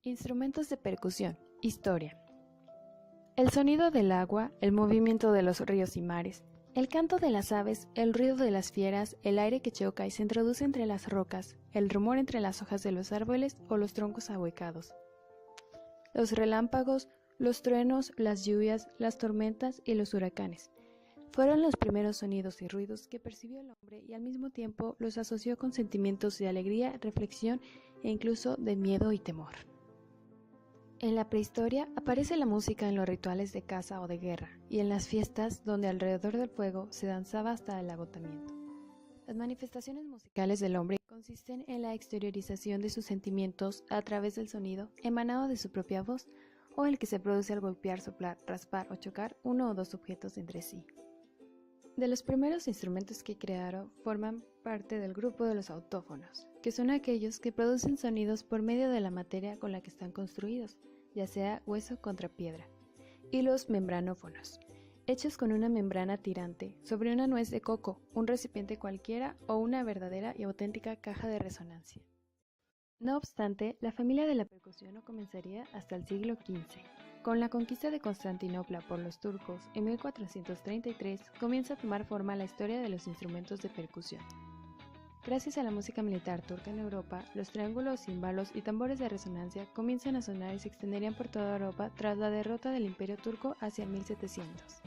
Instrumentos de percusión. Historia. El sonido del agua, el movimiento de los ríos y mares, el canto de las aves, el ruido de las fieras, el aire que choca y se introduce entre las rocas, el rumor entre las hojas de los árboles o los troncos ahuecados. Los relámpagos, los truenos, las lluvias, las tormentas y los huracanes. Fueron los primeros sonidos y ruidos que percibió el hombre y al mismo tiempo los asoció con sentimientos de alegría, reflexión e incluso de miedo y temor. En la prehistoria aparece la música en los rituales de caza o de guerra y en las fiestas donde alrededor del fuego se danzaba hasta el agotamiento. Las manifestaciones musicales del hombre consisten en la exteriorización de sus sentimientos a través del sonido emanado de su propia voz o el que se produce al golpear, soplar, raspar o chocar uno o dos objetos entre sí. De los primeros instrumentos que crearon forman parte del grupo de los autófonos, que son aquellos que producen sonidos por medio de la materia con la que están construidos, ya sea hueso contra piedra, y los membranófonos, hechos con una membrana tirante sobre una nuez de coco, un recipiente cualquiera o una verdadera y auténtica caja de resonancia. No obstante, la familia de la percusión no comenzaría hasta el siglo XV. Con la conquista de Constantinopla por los turcos en 1433 comienza a tomar forma la historia de los instrumentos de percusión. Gracias a la música militar turca en Europa, los triángulos, címbalos y tambores de resonancia comienzan a sonar y se extenderían por toda Europa tras la derrota del Imperio turco hacia 1700.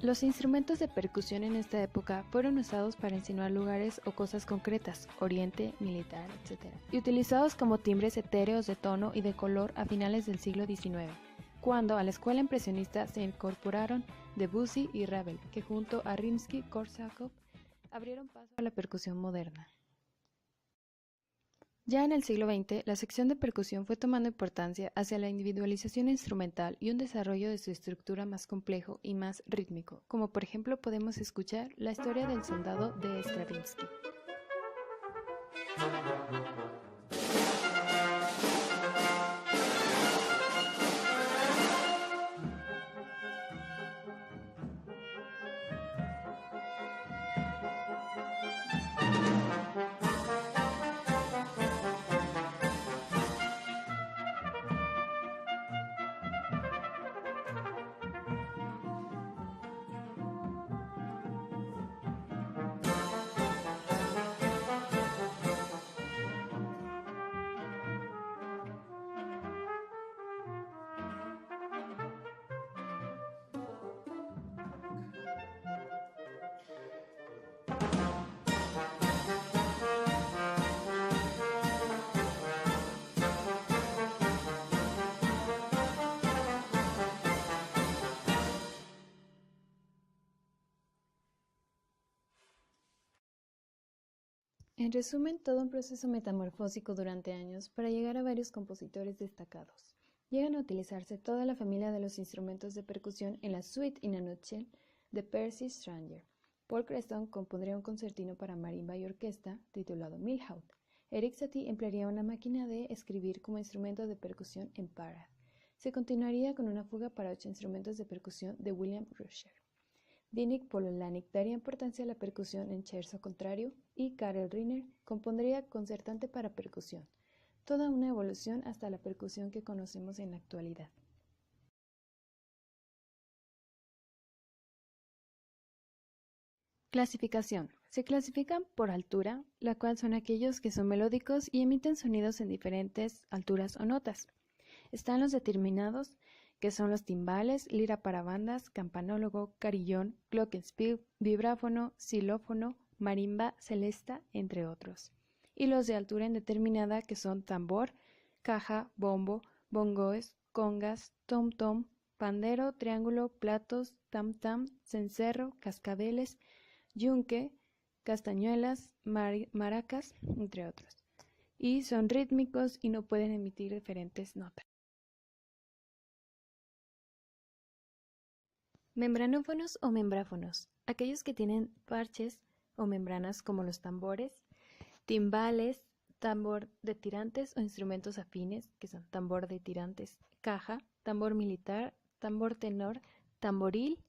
Los instrumentos de percusión en esta época fueron usados para insinuar lugares o cosas concretas, oriente, militar, etc., y utilizados como timbres etéreos de tono y de color a finales del siglo XIX, cuando a la escuela impresionista se incorporaron Debussy y Ravel, que junto a Rimsky-Korsakov abrieron paso a la percusión moderna. Ya en el siglo XX, la sección de percusión fue tomando importancia hacia la individualización instrumental y un desarrollo de su estructura más complejo y más rítmico, como por ejemplo podemos escuchar la historia del soldado de Stravinsky. En resumen, todo un proceso metamorfósico durante años para llegar a varios compositores destacados. Llegan a utilizarse toda la familia de los instrumentos de percusión en la Suite in a Nutshell de Percy Stranger. Paul Creston compondría un concertino para marimba y orquesta titulado Milhaud. Erik Satie emplearía una máquina de escribir como instrumento de percusión en Parad. Se continuaría con una fuga para 8 instrumentos de percusión de William Rusher. Dinik Pololánik daría importancia a la percusión en scherzo contrario y Karel Riner compondría concertante para percusión, toda una evolución hasta la percusión que conocemos en la actualidad. Clasificación. Se clasifican por altura, la cual son aquellos que son melódicos y emiten sonidos en diferentes alturas o notas. Están los determinados, que son los timbales, lira para bandas, campanólogo, carillón, glockenspiel, vibráfono, xilófono, marimba, celesta, entre otros. Y los de altura indeterminada, que son tambor, caja, bombo, bongoes, congas, tom-tom, pandero, triángulo, platos, tam-tam, cencerro, cascabeles, yunque, castañuelas, maracas, entre otros. Y son rítmicos y no pueden emitir diferentes notas. Membranófonos o membráfonos, aquellos que tienen parches o membranas como los tambores, timbales, tambor de tirantes o instrumentos afines, que son tambor de tirantes, caja, tambor militar, tambor tenor, tamboril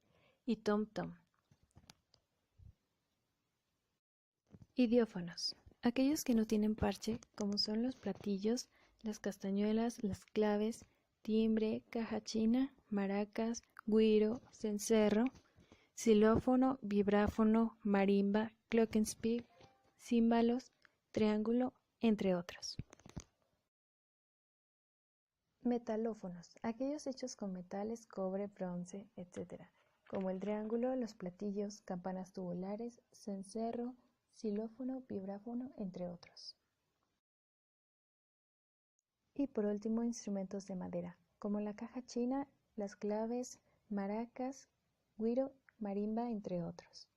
y tom-tom. Idiófonos, aquellos que no tienen parche, como son los platillos, las castañuelas, las claves, timbre, caja china, maracas, güiro, cencerro, xilófono, vibráfono, marimba, glockenspiel, címbalos, triángulo, entre otros. Metalófonos, aquellos hechos con metales, cobre, bronce, etc., como el triángulo, los platillos, campanas tubulares, cencerro, xilófono, vibráfono, entre otros. Y por último, instrumentos de madera, como la caja china, las claves, maracas, güiro, marimba, entre otros.